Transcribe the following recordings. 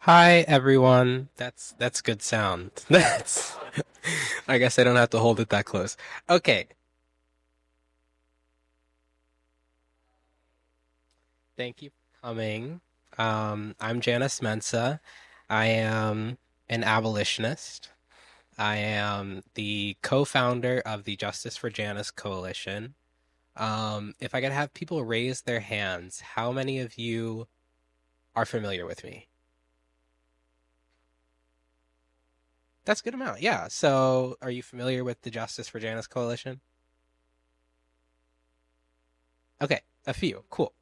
Hi everyone. That's good sound. That's I guess I don't have to hold it that close. Okay. Thank you for coming. I'm Janis Mensah. I am an abolitionist. I am the co-founder of the Justice for Janis Coalition. If I could have people raise their hands, how many of you are familiar with me? That's a good amount. Yeah. So, are you familiar with the Justice for Janis Coalition? Okay, a few. Cool.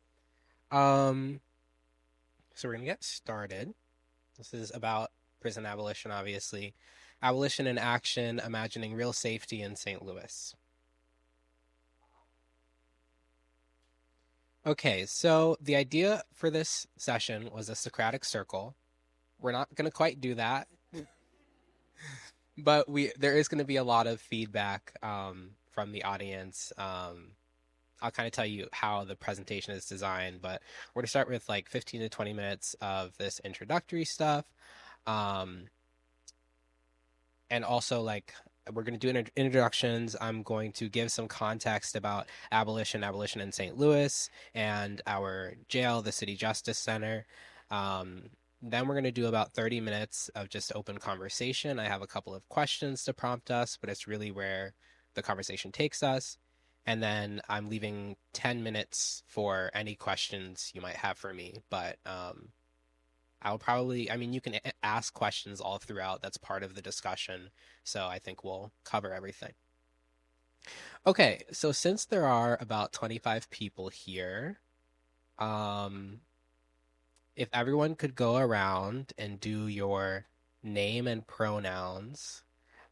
Um, so we're gonna get started. This is about prison abolition, obviously. Abolition in action, imagining real safety in St. Louis. Okay, so the idea for this session was a Socratic circle. We're not gonna quite do that, but we there is gonna be a lot of feedback from the audience. I'll kind of tell you how the presentation is designed, but we're going to start with like 15 to 20 minutes of this introductory stuff. Um, and also like we're going to do introductions. I'm going to give some context about abolition in St. Louis, and our jail, the City Justice Center. Um, then we're going to do about 30 minutes of just open conversation. I have a couple of questions to prompt us, but it's really where the conversation takes us. And then I'm leaving 10 minutes for any questions you might have for me. But I'll probably, I mean, you can ask questions all throughout. That's part of the discussion. So I think we'll cover everything. Okay, so since there are about 25 people here, um, if everyone could go around and do your name and pronouns,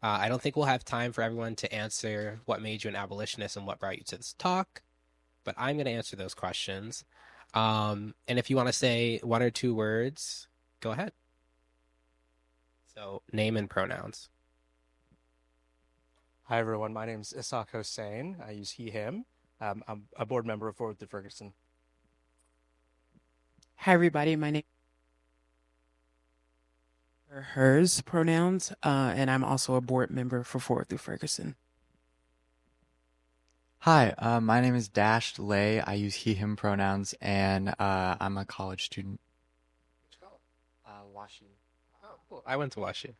I don't think we'll have time for everyone to answer what made you an abolitionist and what brought you to this talk, but I'm going to answer those questions. And if you want to say one or two words, go ahead. So, name and pronouns. Hi, everyone. My name is Isaac Hossein. I use he, him. I'm a board member of Forward to Ferguson. Hi, everybody. My name is hers pronouns, and I'm also a board member for Ford through Ferguson. Hi, my name is Dashed Lay. I use he, him pronouns, and I'm a college student. Which color? Washington. Oh, cool. I went to Washington.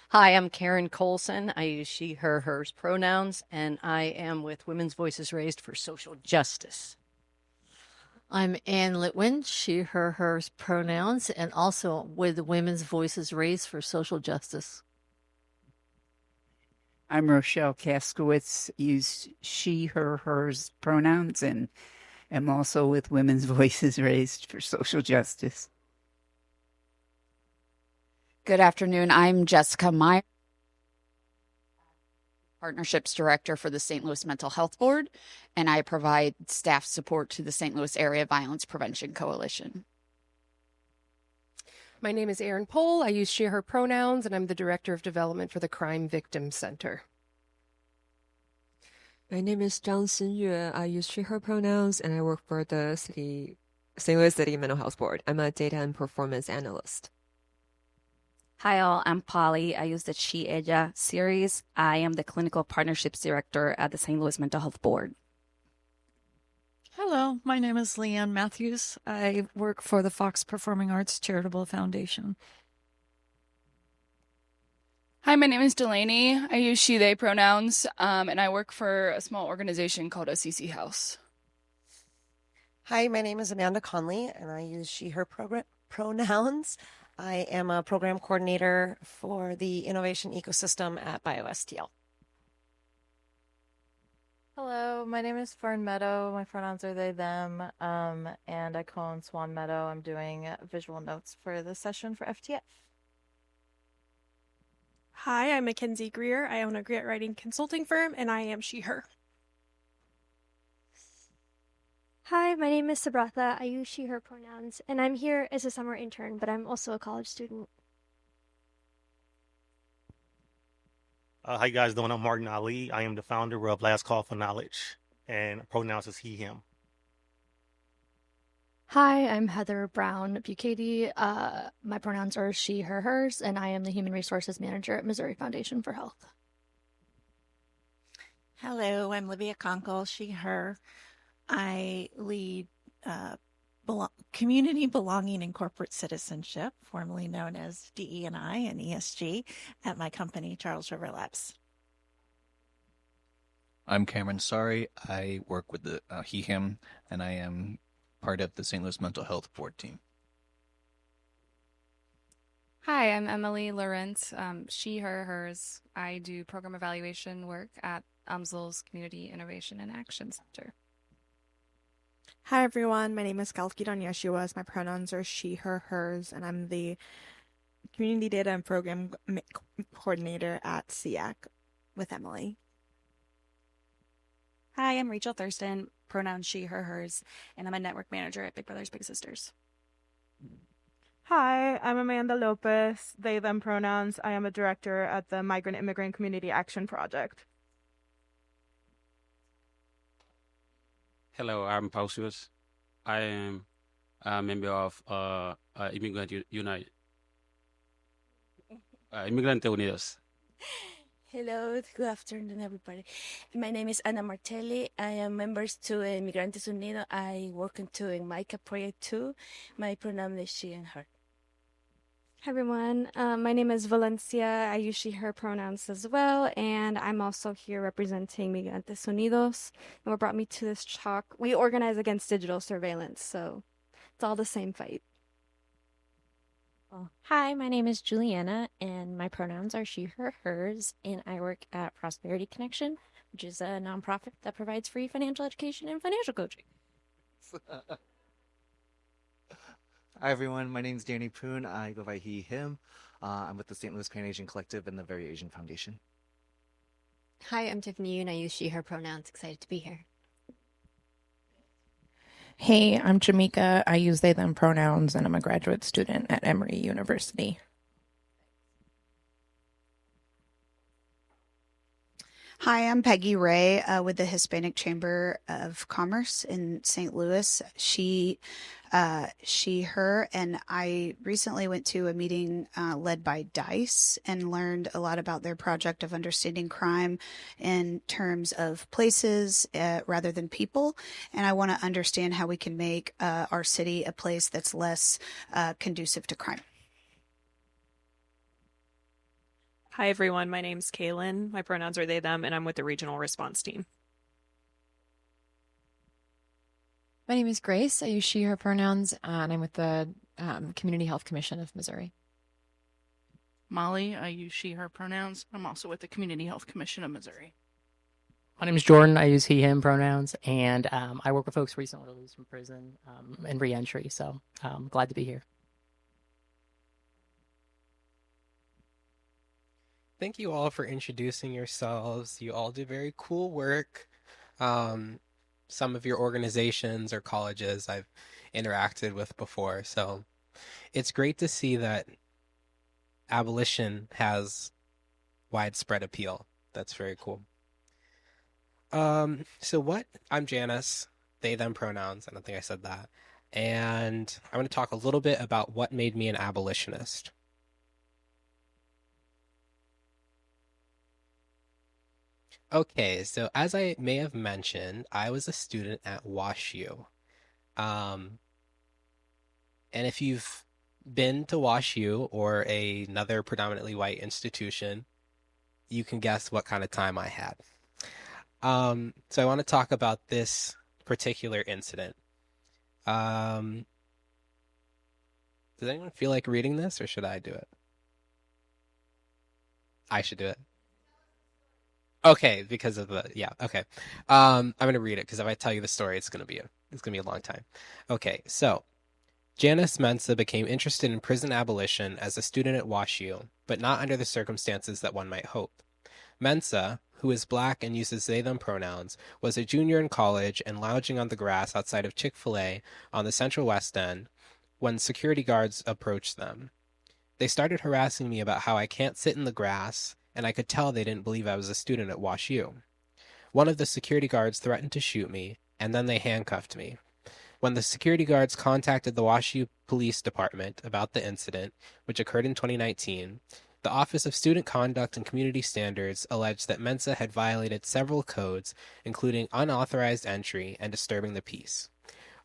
Hi, I'm Karen Colson. I use she, her, hers pronouns, and I am with Women's Voices Raised for Social Justice. I'm Ann Litwin, she, her, hers pronouns, and also with Women's Voices Raised for Social Justice. I'm Rochelle Kaskowitz, use she, her, hers pronouns, and am also with Women's Voices Raised for Social Justice. Good afternoon. I'm Jessica Meyer, Partnerships Director for the St. Louis Mental Health Board, and I provide staff support to the St. Louis Area Violence Prevention Coalition. My name is Erin Pohl. I use she, her pronouns, and I'm the Director of Development for the Crime Victim Center. My name is Zhang Xinyue. I use she, her pronouns, and I work for the St. Louis City Mental Health Board. I'm a data and performance analyst. Hi all, I'm Polly. I use the She Ella series. I am the Clinical Partnerships Director at the St. Louis Mental Health Board. Hello, my name is Leanne Matthews. I work for the Fox Performing Arts Charitable Foundation. Hi, my name is Delaney. I use she, they pronouns, and I work for a small organization called OCC House. Hi, my name is Amanda Conley, and I use she, her pronouns. I am a program coordinator for the innovation ecosystem at BioSTL. Hello, my name is Fern Meadow. My pronouns are they, them, and I co-own Swan Meadow. I'm doing visual notes for the session for FTF. Hi, I'm Mackenzie Greer. I own a grant writing consulting firm, and I am she, her. Hi, my name is Sabratha. I use she, her pronouns, and I'm here as a summer intern, but I'm also a college student. How you guys doing? I'm Martin Ali. I am the founder of Last Call for Knowledge, and pronouns is he, him. Hi, I'm Heather Brown Bucati. My pronouns are she, her, hers, and I am the Human Resources Manager at Missouri Foundation for Health. Hello, I'm Livia Conkle, she, her. I lead community belonging and corporate citizenship, formerly known as DE&I and ESG, at my company, Charles River Labs. I'm Cameron Sari. I work with the he, him, and I am part of the St. Louis Mental Health Board team. Hi, I'm Emily Lawrence, she, her, hers. I do program evaluation work at UMSL's Community Innovation and Action Center. Hi everyone, my name is Kalkidan Yeshua. My pronouns are she, her, hers, and I'm the Community Data and Program Coordinator at SEAC with Emily. Hi, I'm Rachel Thurston, pronouns she, her, hers, and I'm a network manager at Big Brothers Big Sisters. Hi, I'm Amanda Lopez, they, them pronouns. I am a director at the Migrant Immigrant Community Action Project. Hello, I'm Pausius. I am a member of Immigrant Unidos. Hello, good afternoon, everybody. My name is Ana Martelli. I am member to Inmigrantes Unidos. I work in MICA Project 2. My pronoun is she and her. Hi everyone, my name is Valencia. I use she, her pronouns as well, and I'm also here representing Migrantes Unidos. And what brought me to this talk, we organize against digital surveillance, so it's all the same fight. Hi, my name is Juliana, and my pronouns are she, her, hers, and I work at Prosperity Connection, which is a nonprofit that provides free financial education and financial coaching. Hi everyone, my name is Danny Poon. I go by he, him. I'm with the St. Louis Pan Asian Collective and the Very Asian Foundation. Hi, I'm Tiffany Yoon. I use she, her pronouns. Excited to be here. Hey, I'm Jamaica. I use they, them pronouns, and I'm a graduate student at Emory University. Hi, I'm Peggy Ray with the Hispanic Chamber of Commerce in St. Louis. She, her, and I recently went to a meeting led by DICE and learned a lot about their project of understanding crime in terms of places rather than people. And I want to understand how we can make our city a place that's less conducive to crime. Hi, everyone. My name's Kaylin. My pronouns are they, them, and I'm with the regional response team. My name is Grace. I use she, her pronouns, and I'm with the Community Health Commission of Missouri. Molly. I use she, her pronouns. I'm also with the Community Health Commission of Missouri. My name is Jordan. I use he, him pronouns, and I work with folks recently released from prison and reentry, so glad to be here. Thank you all for introducing yourselves. You all do very cool work. Some of your organizations or colleges I've interacted with before. So it's great to see that abolition has widespread appeal. That's very cool. I'm Janis, they, them pronouns. I don't think I said that. And I'm going to talk a little bit about what made me an abolitionist. Okay, so as I may have mentioned, I was a student at WashU. And if you've been to WashU or another predominantly white institution, you can guess what kind of time I had. So I want to talk about this particular incident. Does anyone feel like reading this, or should I do it? I should do it. Okay, because of okay. I'm gonna read it because if I tell you the story, it's gonna be a long time. Okay, so Janis Mensah became interested in prison abolition as a student at WashU, but not under the circumstances that one might hope. Mensah, who is black and uses they/them pronouns, was a junior in college and lounging on the grass outside of Chick-fil-A on the Central West End when security guards approached them. They started harassing me about how I can't sit in the grass, and I could tell they didn't believe I was a student at WashU. One of the security guards threatened to shoot me, and then they handcuffed me. When the security guards contacted the WashU Police Department about the incident, which occurred in 2019, the Office of Student Conduct and Community Standards alleged that Mensah had violated several codes, including unauthorized entry and disturbing the peace.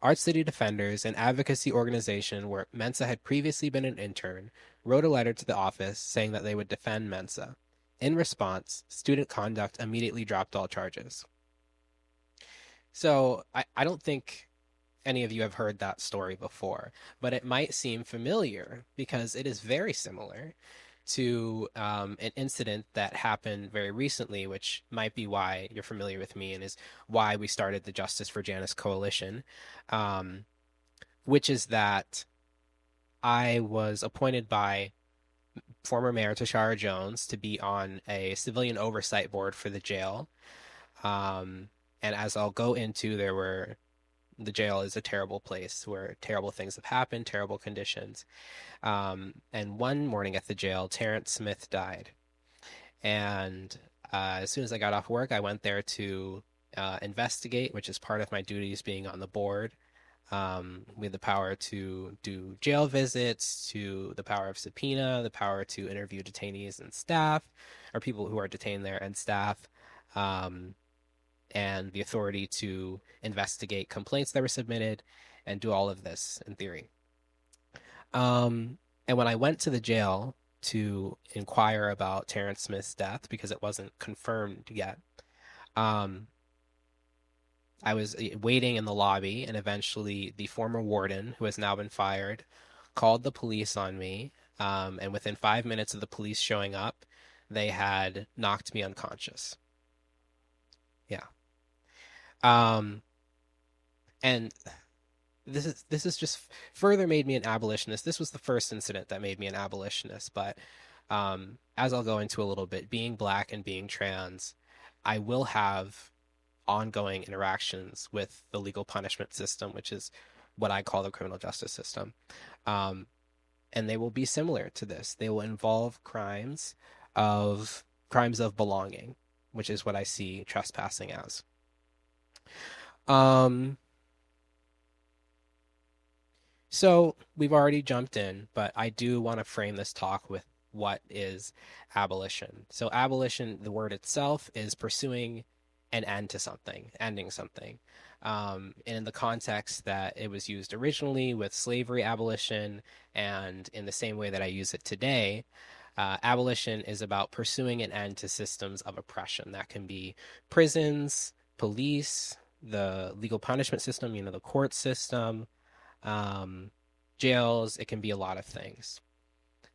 Art City Defenders, an advocacy organization where Mensah had previously been an intern, wrote a letter to the office saying that they would defend Mensah. In response, Student Conduct immediately dropped all charges. So I don't think any of you have heard that story before, but it might seem familiar because it is very similar to an incident that happened very recently, which might be why you're familiar with me and is why we started the Justice for Janis Coalition, which is that I was appointed by former Mayor Tashara Jones to be on a civilian oversight board for the jail. And as I'll go into, the jail is a terrible place where terrible things have happened, terrible conditions. And one morning at the jail, Terrence Smith died. And as soon as I got off work, I went there to investigate, which is part of my duties being on the board. We have the power to do jail visits, to the power of subpoena, the power to interview detainees and staff, or people who are detained there and staff, and the authority to investigate complaints that were submitted and do all of this in theory. And when I went to the jail to inquire about Terrence Smith's death, because it wasn't confirmed yet, I was waiting in the lobby, and eventually the former warden, who has now been fired, called the police on me. And within 5 minutes of the police showing up, they had knocked me unconscious. Yeah. And this is just further made me an abolitionist. This was the first incident that made me an abolitionist, but as I'll go into a little bit, being Black and being trans, I will have ongoing interactions with the legal punishment system, which is what I call the criminal justice system. And they will be similar to this. They will involve crimes of belonging, which is what I see trespassing as. So we've already jumped in, but I do want to frame this talk with what is abolition. So abolition, the word itself, is pursuing an end to something, ending something. And in the context that it was used originally with slavery abolition, and in the same way that I use it today, abolition is about pursuing an end to systems of oppression. That can be prisons, police, the legal punishment system, the court system, jails. It can be a lot of things.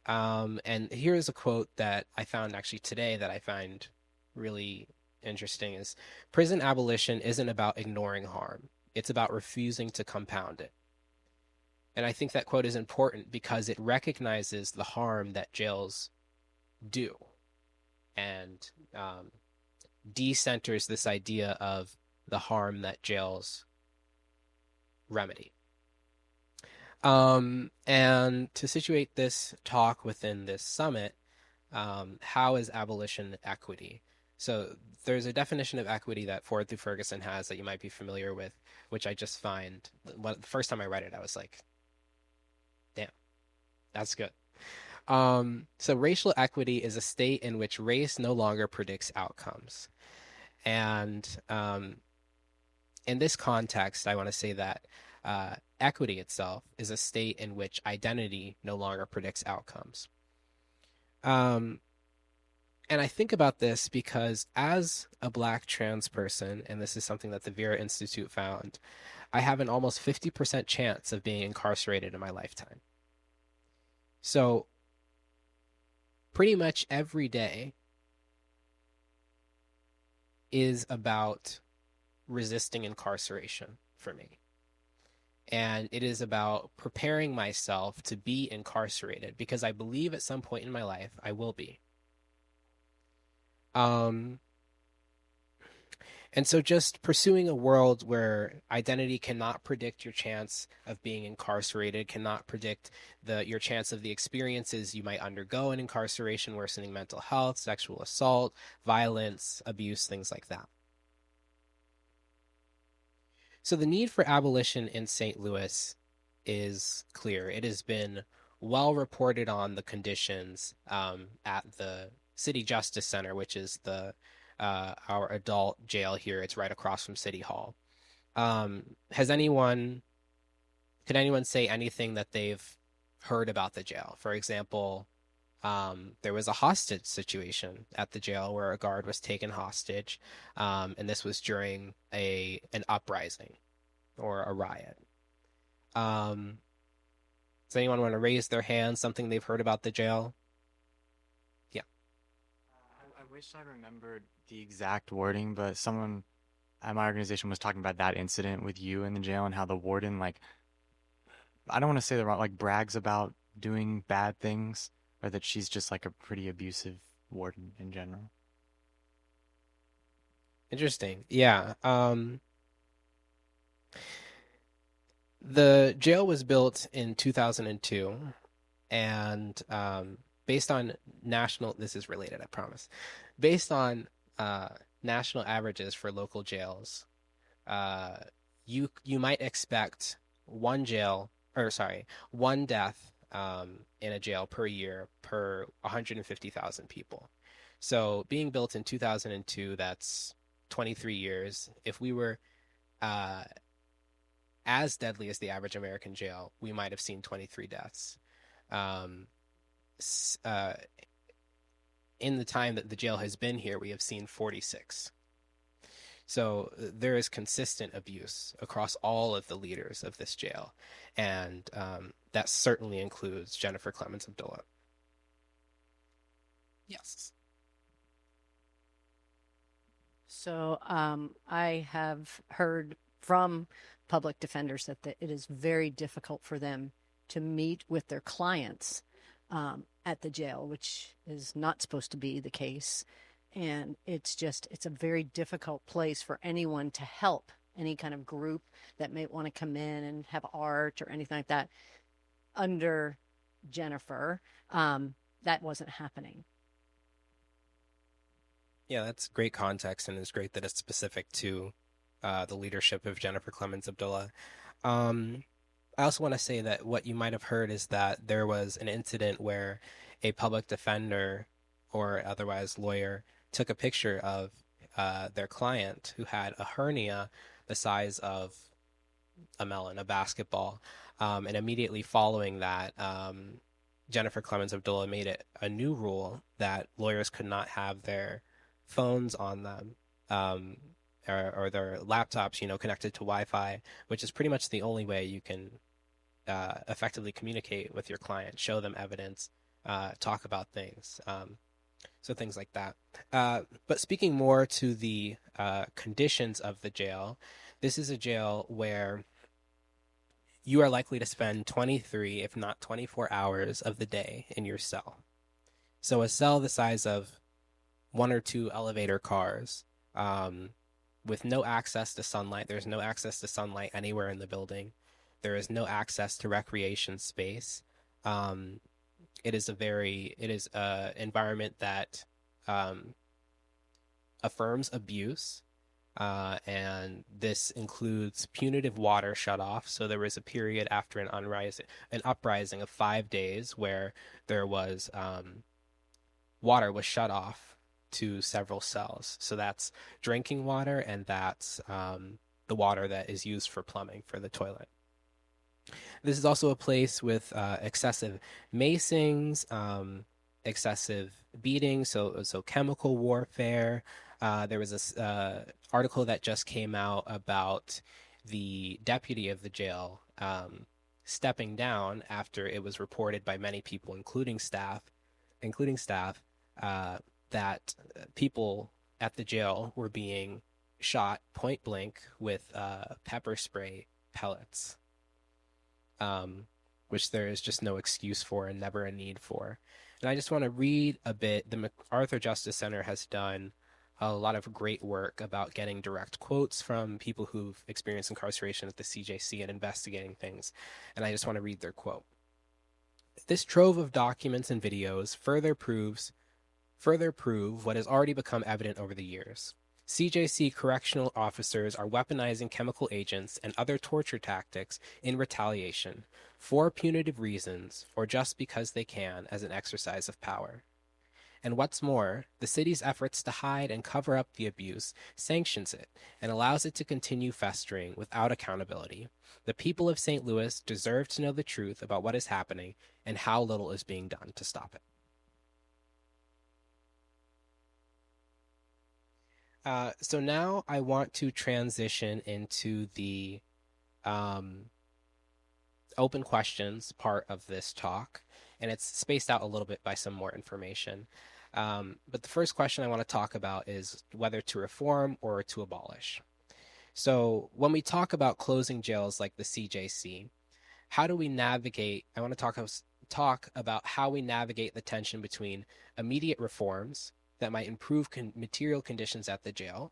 And here's a quote that I found actually today that I find really interesting is, prison abolition isn't about ignoring harm. It's about refusing to compound it. And I think that quote is important because it recognizes the harm that jails do and decenters this idea of the harm that jails remedy. And to situate this talk within this summit, how is abolition equity? So there's a definition of equity that Ford through Ferguson has that you might be familiar with, which I just find, the first time I read it, I was like, damn, that's good. So racial equity is a state in which race no longer predicts outcomes. And in this context, I want to say that equity itself is a state in which identity no longer predicts outcomes. And I think about this because as a Black trans person, and this is something that the Vera Institute found, I have an almost 50% chance of being incarcerated in my lifetime. So pretty much every day is about resisting incarceration for me. And it is about preparing myself to be incarcerated because I believe at some point in my life I will be. And so just pursuing a world where identity cannot predict your chance of being incarcerated, cannot predict your chance of the experiences you might undergo in incarceration, worsening mental health, sexual assault, violence, abuse, things like that. So the need for abolition in St. Louis is clear. It has been well reported on the conditions at the City Justice Center, which is the our adult jail here. It's right across from City Hall. Has anyone Can anyone say anything that they've heard about the jail? For example, there was a hostage situation at the jail where a guard was taken hostage, and this was during an uprising or a riot. Does anyone want to raise their hand? Something they've heard about the jail? Yeah. I wish I remembered the exact wording, but someone at my organization was talking about that incident with you in the jail and how the warden, like, I don't want to say the wrong, like, brags about doing bad things, or that she's just like a pretty abusive warden in general. Interesting. Yeah. The jail was built in 2002, and based on this is related, I promise. Based on national averages for local jails, you might expect one death in a jail per year per 150,000 people. So being built in 2002, that's 23 years. If we were as deadly as the average American jail, we might have seen 23 deaths. In the time that the jail has been here, we have seen 46. So there is consistent abuse across all of the leaders of this jail, and that certainly includes Jennifer Clemens Abdullah. Yes. So I have heard from public defenders that it is very difficult for them to meet with their clients at the jail, which is not supposed to be the case. And it's a very difficult place for anyone to help, any kind of group that may want to come in and have art or anything like that. Under Jennifer, that wasn't happening. Yeah, that's great context, and it's great that it's specific to the leadership of Jennifer Clemens Abdullah. I also want to say that what you might have heard is that there was an incident where a public defender or otherwise lawyer took a picture of their client who had a hernia the size of a melon, a basketball. And immediately following that, Jennifer Clemens Abdullah made it a new rule that lawyers could not have their phones on them or their laptops, connected to Wi-Fi, which is pretty much the only way you can effectively communicate with your client, show them evidence, talk about things. So things like that. But speaking more to the conditions of the jail, this is a jail where you are likely to spend 23, if not 24 hours of the day in your cell. So a cell the size of 1 or 2 elevator cars, with no access to sunlight. There's no access to sunlight anywhere in the building. There is no access to recreation space. It is an environment that affirms abuse, and this includes punitive water shutoff. So there was a period after an uprising of 5 days where there was water was shut off to several cells. So that's drinking water, and that's the water that is used for plumbing for the toilet. This is also a place with excessive macings, excessive beating, so chemical warfare. There was this article that just came out about the deputy of the jail stepping down after it was reported by many people, including staff, that people at the jail were being shot point blank with pepper spray pellets, which there is just no excuse for and never a need for. And I just want to read a bit. The MacArthur Justice Center has done a lot of great work about getting direct quotes from people who've experienced incarceration at the CJC and investigating things. And I just want to read their quote. This trove of documents and videos further prove what has already become evident over the years. CJC correctional officers are weaponizing chemical agents and other torture tactics in retaliation for punitive reasons or just because they can as an exercise of power. And what's more, the city's efforts to hide and cover up the abuse sanctions it and allows it to continue festering without accountability. The people of St. Louis deserve to know the truth about what is happening and how little is being done to stop it. So now I want to transition into the open questions part of this talk, and it's spaced out a little bit by some more information. But the first question I want to talk about is whether to reform or to abolish. So when we talk about closing jails like the CJC, how do we navigate? I want to talk about how we navigate the tension between immediate reforms that might improve material conditions at the jail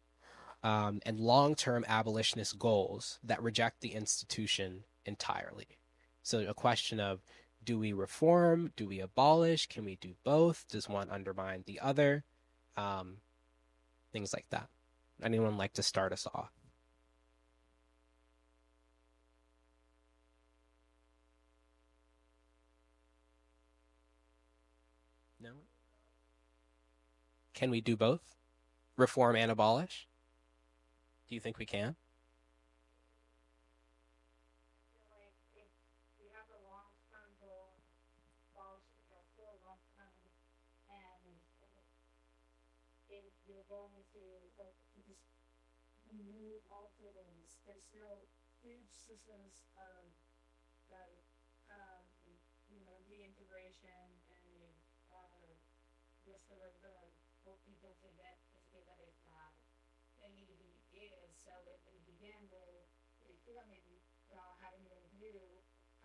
and long-term abolitionist goals that reject the institution entirely. So a question of, do we reform? Do we abolish? Can we do both? Does one undermine the other? Things like that. Anyone like to start us off? No? Can we do both? Reform and abolish? Do you think we can? There's still huge systems of that, reintegration and restorative for people to get that they need to be is. So if we begin with maybe having a review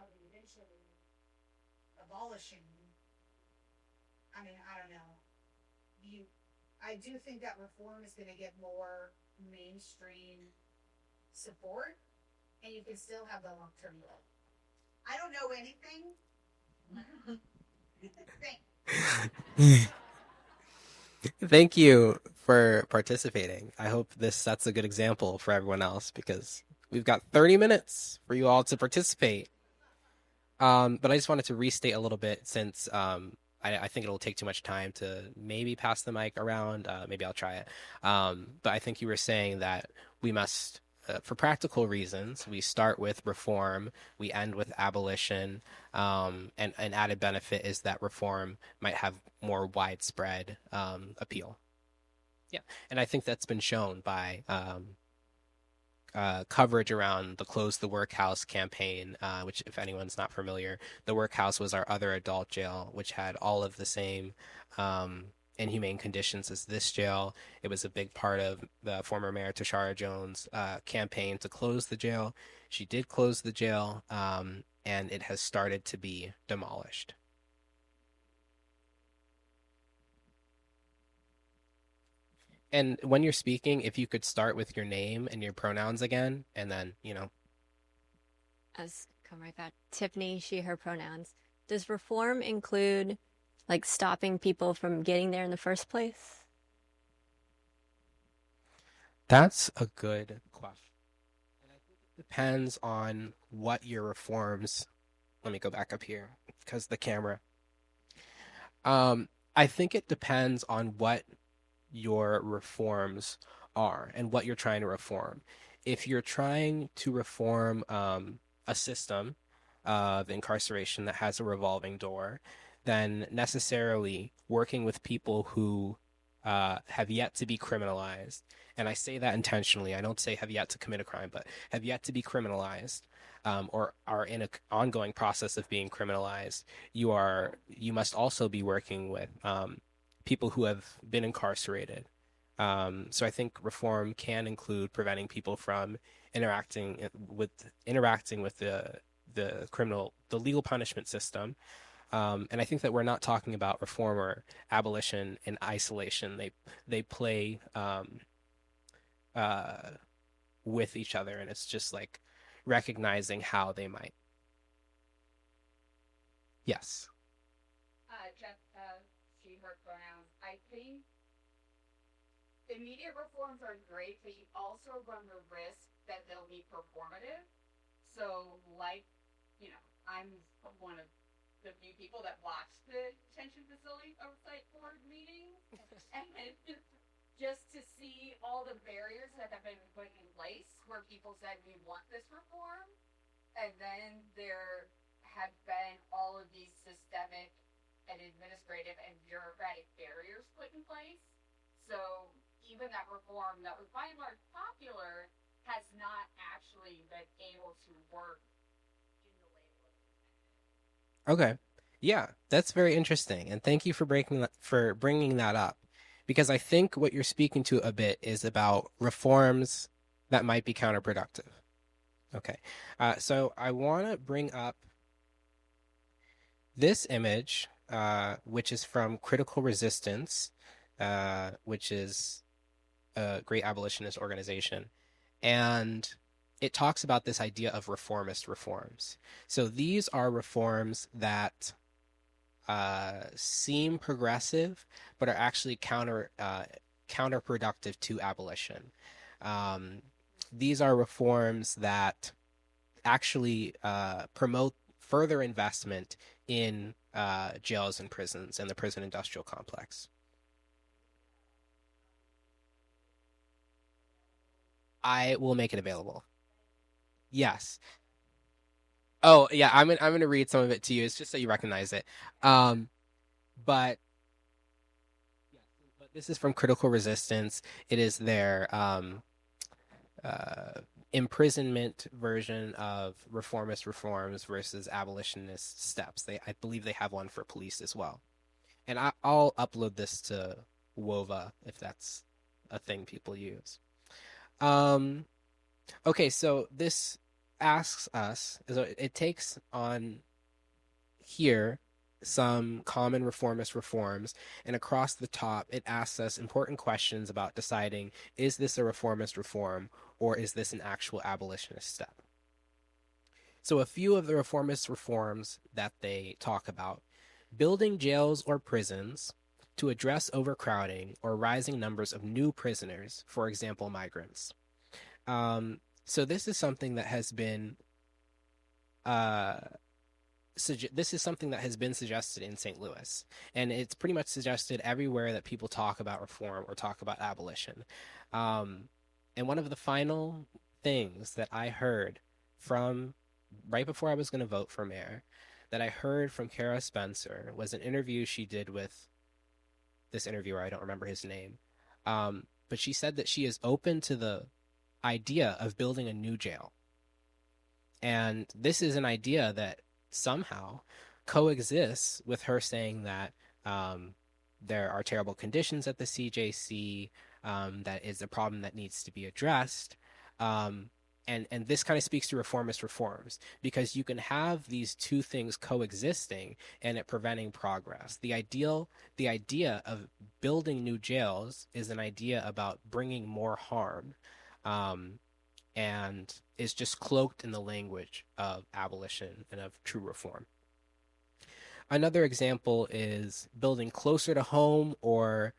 of eventually abolishing, I mean, I don't know. I do think that reform is going to get more mainstream support, and you can still have the long-term goal. I don't know anything. Thank you for participating. I hope this sets a good example for everyone else because we've got 30 minutes for you all to participate. But I just wanted to restate a little bit since I think it'll take too much time to maybe pass the mic around. Maybe I'll try it. But I think you were saying that we must, for practical reasons, we start with reform, we end with abolition, and an added benefit is that reform might have more widespread appeal. Yeah, and I think that's been shown by coverage around the Close the Workhouse campaign, which, if anyone's not familiar, the Workhouse was our other adult jail, which had all of the same inhumane conditions as this jail. It was a big part of the former Mayor Tashara Jones' campaign to close the jail. She did close the jail, and it has started to be demolished. And when you're speaking, if you could start with your name and your pronouns again, and then, As come right back. Tiffany, she, her pronouns. Does reform include, like, stopping people from getting there in the first place? That's a good question. And I think it depends on what your reforms. Let me go back up here because the camera. I think it depends on what your reforms are and what you're trying to reform. If you're trying to reform a system of incarceration that has a revolving door, then necessarily working with people who have yet to be criminalized, and I say that intentionally, I don't say have yet to commit a crime, but have yet to be criminalized, or are in an ongoing process of being criminalized, you must also be working with people who have been incarcerated. So I think reform can include preventing people from interacting with the legal punishment system. And I think that we're not talking about reform or abolition in isolation. They play with each other, and it's just like recognizing how they might. Yes. She, her pronouns. I think immediate reforms are great, but you also run the risk that they'll be performative. So, like, I'm one of the few people that watched the detention facility oversight board meetings, and just to see all the barriers that have been put in place where people said we want this reform, and then there have been all of these systemic and administrative and bureaucratic barriers put in place. So even that reform that was by and large popular has not actually been able to work in the way it was intended. Okay. Yeah, that's very interesting, and thank you for bringing that up, because I think what you're speaking to a bit is about reforms that might be counterproductive. Okay, so I want to bring up this image, which is from Critical Resistance, which is a great abolitionist organization, and it talks about this idea of reformist reforms. So these are reforms that seem progressive, but are actually counterproductive to abolition. These are reforms that actually promote further investment in jails and prisons and the prison industrial complex. I will make it available. Yes. Oh, yeah, I'm gonna read some of it to you. It's just so you recognize it. But this is from Critical Resistance. It is their imprisonment version of reformist reforms versus abolitionist steps. I believe they have one for police as well. And I'll upload this to WOVA if that's a thing people use. Okay, so this asks us, so it takes on here some common reformist reforms, and across the top, it asks us important questions about deciding, is this a reformist reform or is this an actual abolitionist step? So a few of the reformist reforms that they talk about: building jails or prisons to address overcrowding or rising numbers of new prisoners, for example, migrants. So this is something that has been suggested in St. Louis, and it's pretty much suggested everywhere that people talk about reform or talk about abolition. And one of the final things that I heard from right before I was going to vote for mayor, that I heard from Kara Spencer, was an interview she did with this interviewer. I don't remember his name. But she said that she is open to the idea of building a new jail. And this is an idea that somehow coexists with her saying that there are terrible conditions at the CJC, that is a problem that needs to be addressed. And this kind of speaks to reformist reforms, because you can have these two things coexisting and it preventing progress. The idea of building new jails is an idea about bringing more harm, and is just cloaked in the language of abolition and of true reform. Another example is building closer to home or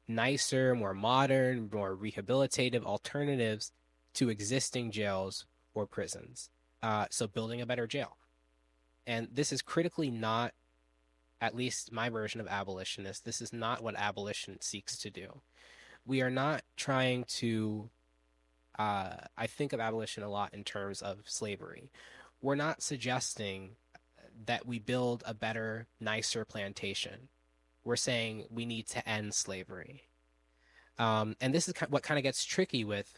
nicer, more modern, more rehabilitative alternatives to existing jails or prisons. So building a better jail. And this is critically not, at least my version of abolitionist, this is not what abolition seeks to do. We are not trying to, I think of abolition a lot in terms of slavery. We're not suggesting that we build a better, nicer plantation. We're saying we need to end slavery. And this is what kind of gets tricky with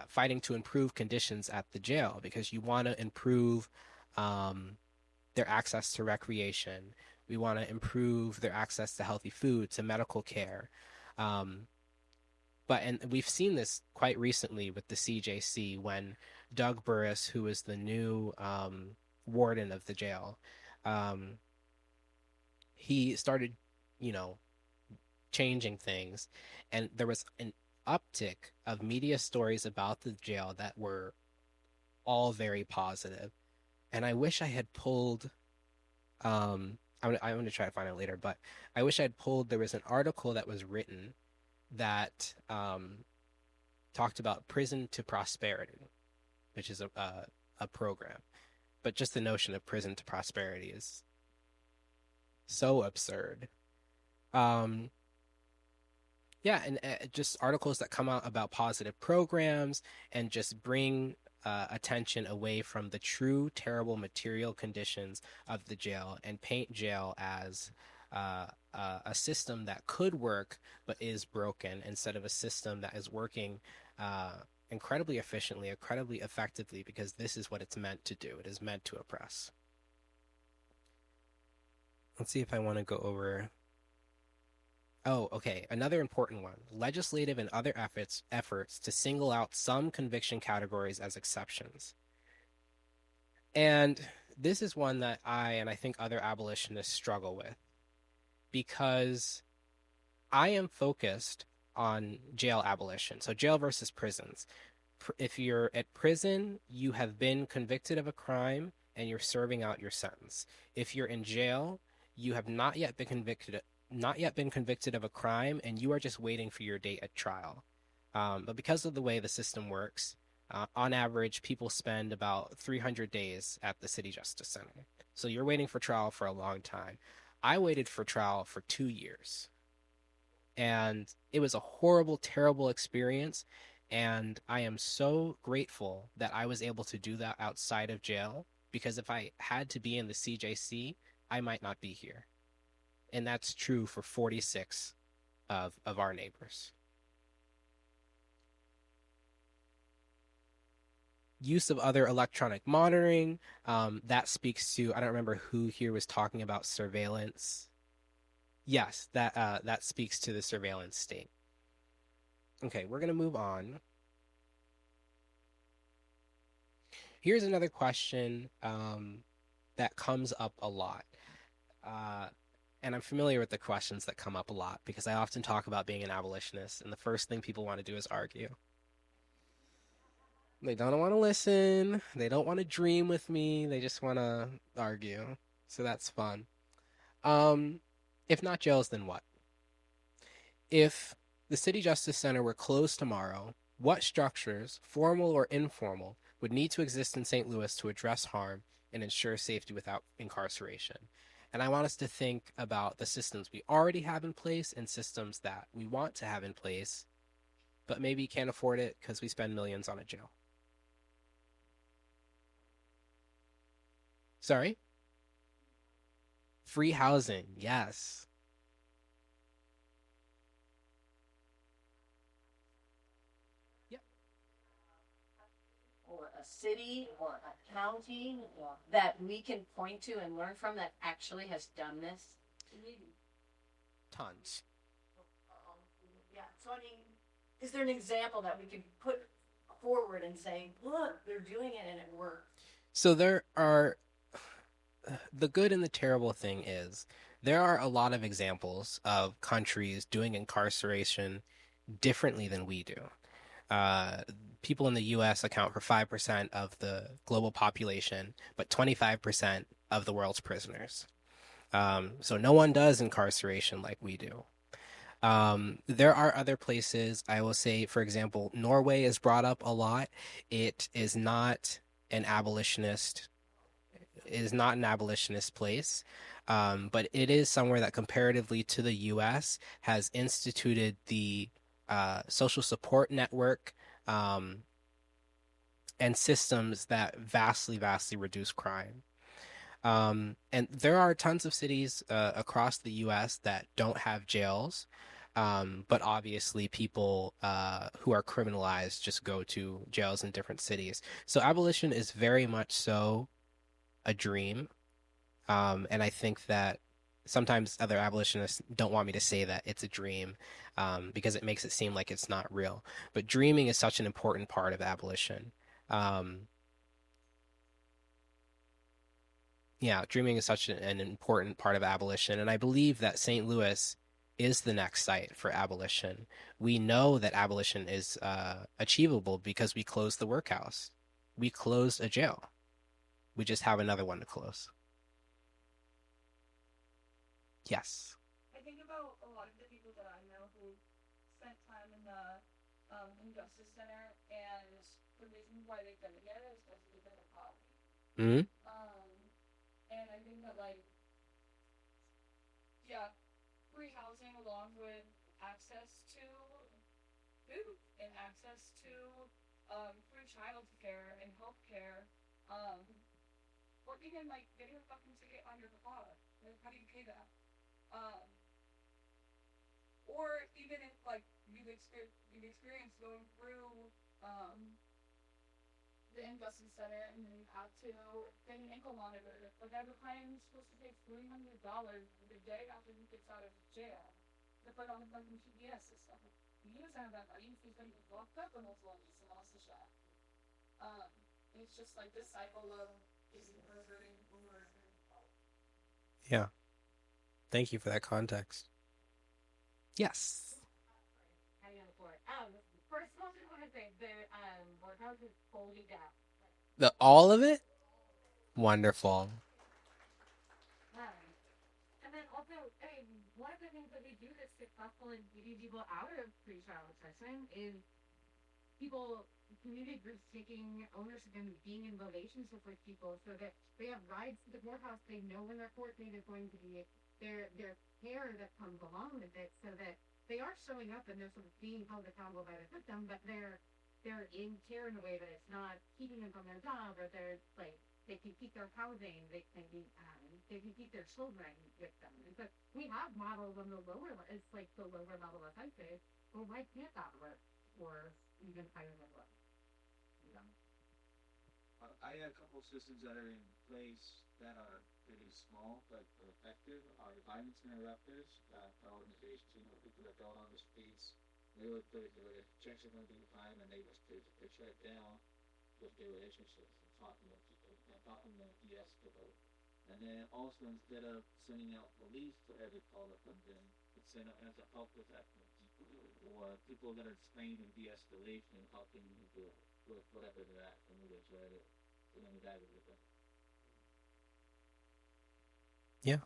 fighting to improve conditions at the jail, because you want to improve their access to recreation. We want to improve their access to healthy food, to medical care. And we've seen this quite recently with the CJC, when Doug Burris, who is the new warden of the jail, he started, changing things, and there was an uptick of media stories about the jail that were all very positive. And I wish I had pulled, I'm going to try to find it later, but I wish I had pulled, there was an article that was written that talked about prison to prosperity, which is a program. But just the notion of prison to prosperity is so absurd. Yeah, and just articles that come out about positive programs and just bring attention away from the true terrible material conditions of the jail and paint jail as a system that could work but is broken instead of a system that is working incredibly efficiently, incredibly effectively, because this is what it's meant to do. It is meant to oppress. Let's see if I want to go over. Oh, okay. Another important one. Legislative and other efforts to single out some conviction categories as exceptions. And this is one that I think other abolitionists struggle with, because I am focused on jail abolition. So jail versus prisons. If you're at prison, you have been convicted of a crime and you're serving out your sentence. If you're in jail, you have not yet been convicted of a crime, and you are just waiting for your date at trial. But because of the way the system works, on average, people spend about 300 days at the City Justice Center. So you're waiting for trial for a long time. I waited for trial for 2 years. And it was a horrible, terrible experience. And I am so grateful that I was able to do that outside of jail, because if I had to be in the CJC, I might not be here. And that's true for 46 of our neighbors. Use of other electronic monitoring, that speaks to, I don't remember who here was talking about surveillance. Yes, that speaks to the surveillance state. Okay, we're going to move on. Here's another question that comes up a lot. And I'm familiar with the questions that come up a lot, because I often talk about being an abolitionist, and the first thing people want to do is argue. They don't want to listen. They don't want to dream with me. They just want to argue. So that's fun. If not jails, then what? If the City Justice Center were closed tomorrow, what structures, formal or informal, would need to exist in St. Louis to address harm and ensure safety without incarceration? And I want us to think about the systems we already have in place and systems that we want to have in place, but maybe can't afford it because we spend millions on a jail. Sorry? Free housing, yes. Yep. Or a city or a county that we can point to and learn from that actually has done this? Tons. Yeah, so I mean, is there an example that we could put forward and say, look, they're doing it and it worked? So there are, the good and the terrible thing is, there are a lot of examples of countries doing incarceration differently than we do. People in the U.S. account for 5% of the global population, but 25% of the world's prisoners. So no one does incarceration like we do. There are other places. I will say, for example, Norway is brought up a lot. It is not an abolitionist. It is not an abolitionist place, but it is somewhere that, comparatively to the U.S., has instituted the social support network and systems that vastly, vastly reduce crime. And there are tons of cities across the U.S. that don't have jails, but obviously people who are criminalized just go to jails in different cities. So abolition is very much so a dream. And I think that sometimes other abolitionists don't want me to say that it's a dream because it makes it seem like it's not real. But dreaming is such an important part of abolition. Yeah, dreaming is such an important part of abolition. And I believe that St. Louis is the next site for abolition. We know that abolition is achievable because we closed the workhouse. We closed a jail. We just have another one to close. Yes. I think about a lot of the people that I know who spent time in the Injustice Center, and the reason why they've been together is because of poverty. Mm-hmm. And I think that, like, yeah, free housing along with access to food and access to free child care and health care, or even like getting a fucking ticket on your car. Like, how do you pay that? Or even if like you've experienced going through the Injustice Center and then you have to get an ankle monitor. Like, every client is supposed to pay $300 the day after he gets out of jail to put on the fucking TBS system. He doesn't have that money if he's going to get locked up for multiple weeks and lost the shot. It's just like this cycle of is reverting over. Yeah. Thank you for that context. Yes. First, most important thing, the workhouse is fully down. All of it? Wonderful. And then also, I mean, one of the things that we do that's successful in getting people out of pre-trial session is community groups taking ownership and being in relationship with people so that they have rides to the courthouse, they know when their court date is going to be, their care that comes along with it, so that they are showing up and they're sort of being held accountable by the system, but they're in care in a way that it's not keeping them from their job, or they're like, they can keep their housing, they can keep their children with them. And so we have models on the lower, it's like the lower level of countries. Well, why can't that work for even higher level? I have a couple of systems that are in place that are really small but effective. Our violence interrupters, organizations, people that go on the streets, they would checks are going to be fine, and they shut it down with their relationships and talking to people and talking to de-escalate. And then also, instead of sending out police for every call that comes in, it's sent out as a help professional or people that are trained in de-escalation and helping people with whatever they're at when they try to that with them. Yeah.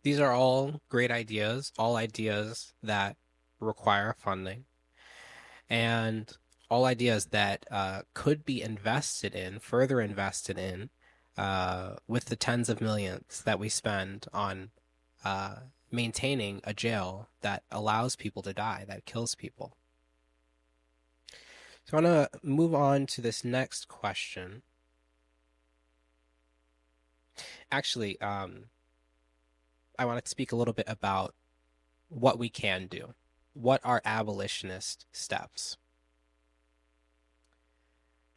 These are all great ideas, all ideas that require funding, and all ideas that could be further invested in, with the tens of millions that we spend on maintaining a jail that allows people to die, that kills people. So I want to move on to this next question. Actually, I want to speak a little bit about what we can do. What are abolitionist steps?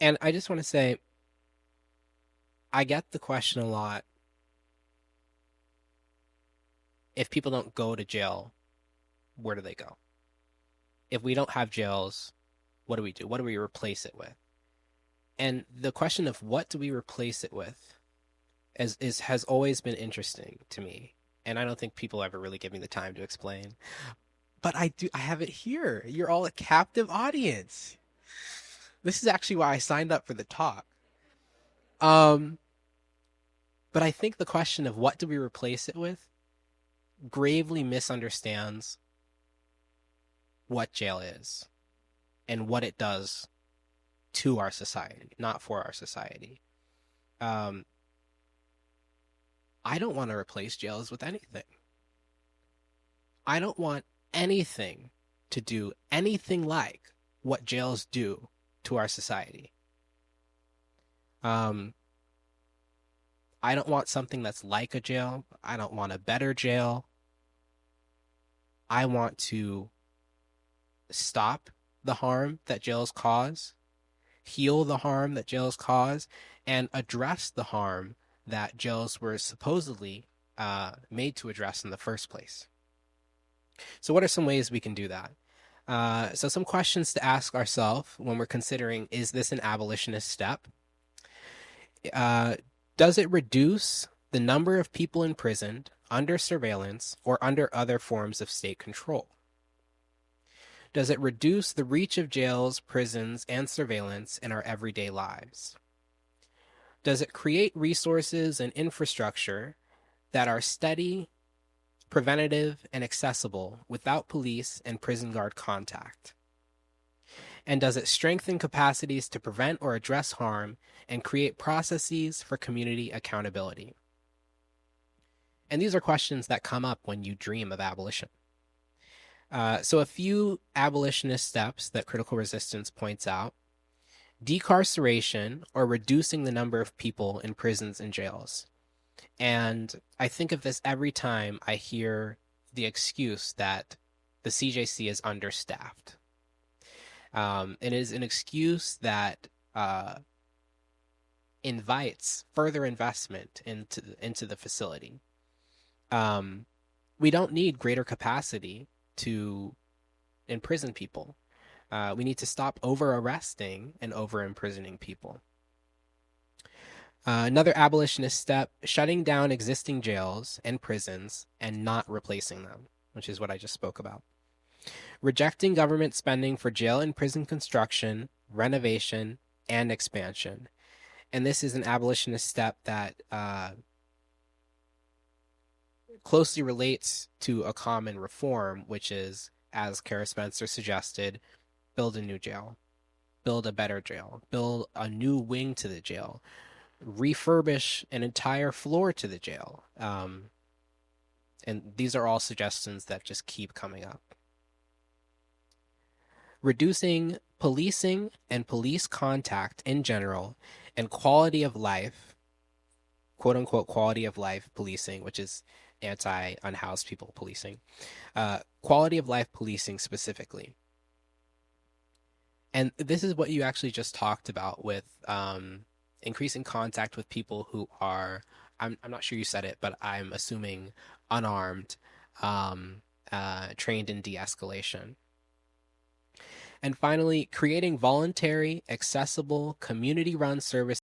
And I just want to say, I get the question a lot. If people don't go to jail, where do they go? If we don't have jails, what do we do? What do we replace it with? And the question of what do we replace it with has always been interesting to me. And I don't think people ever really give me the time to explain. But I have it here. You're all a captive audience. This is actually why I signed up for the talk. But I think the question of what do we replace it with gravely misunderstands what jail is and what it does to our society, not for our society. I don't want to replace jails with anything. I don't want anything to do anything like what jails do to our society. I don't want something that's like a jail. I don't want a better jail. I want to stop the harm that jails cause, heal the harm that jails cause, and address the harm that jails were supposedly made to address in the first place. So what are some ways we can do that? So some questions to ask ourselves when we're considering, is this an abolitionist step? Does it reduce the number of people imprisoned, under surveillance, or under other forms of state control? Does it reduce the reach of jails, prisons, and surveillance in our everyday lives? Does it create resources and infrastructure that are steady, preventative, and accessible without police and prison guard contact? And does it strengthen capacities to prevent or address harm and create processes for community accountability? And these are questions that come up when you dream of abolition. So a few abolitionist steps that Critical Resistance points out: decarceration, or reducing the number of people in prisons and jails. And I think of this every time I hear the excuse that the CJC is understaffed. It is an excuse that invites further investment into the facility. We don't need greater capacity to imprison people. We need to stop over-arresting and over-imprisoning people. Another abolitionist step: shutting down existing jails and prisons and not replacing them, which is what I just spoke about. Rejecting government spending for jail and prison construction, renovation, and expansion. And this is an abolitionist step that closely relates to a common reform, which is, as Kara Spencer suggested, build a new jail, build a better jail, build a new wing to the jail, refurbish an entire floor to the jail. And these are all suggestions that just keep coming up. Reducing policing and police contact in general, and quality of life, quote unquote quality of life policing, which is anti-unhoused people policing, quality of life policing specifically. And this is what you actually just talked about with increasing contact with people who are, I'm not sure you said it, but I'm assuming unarmed, trained in de-escalation. And finally, creating voluntary, accessible, community-run services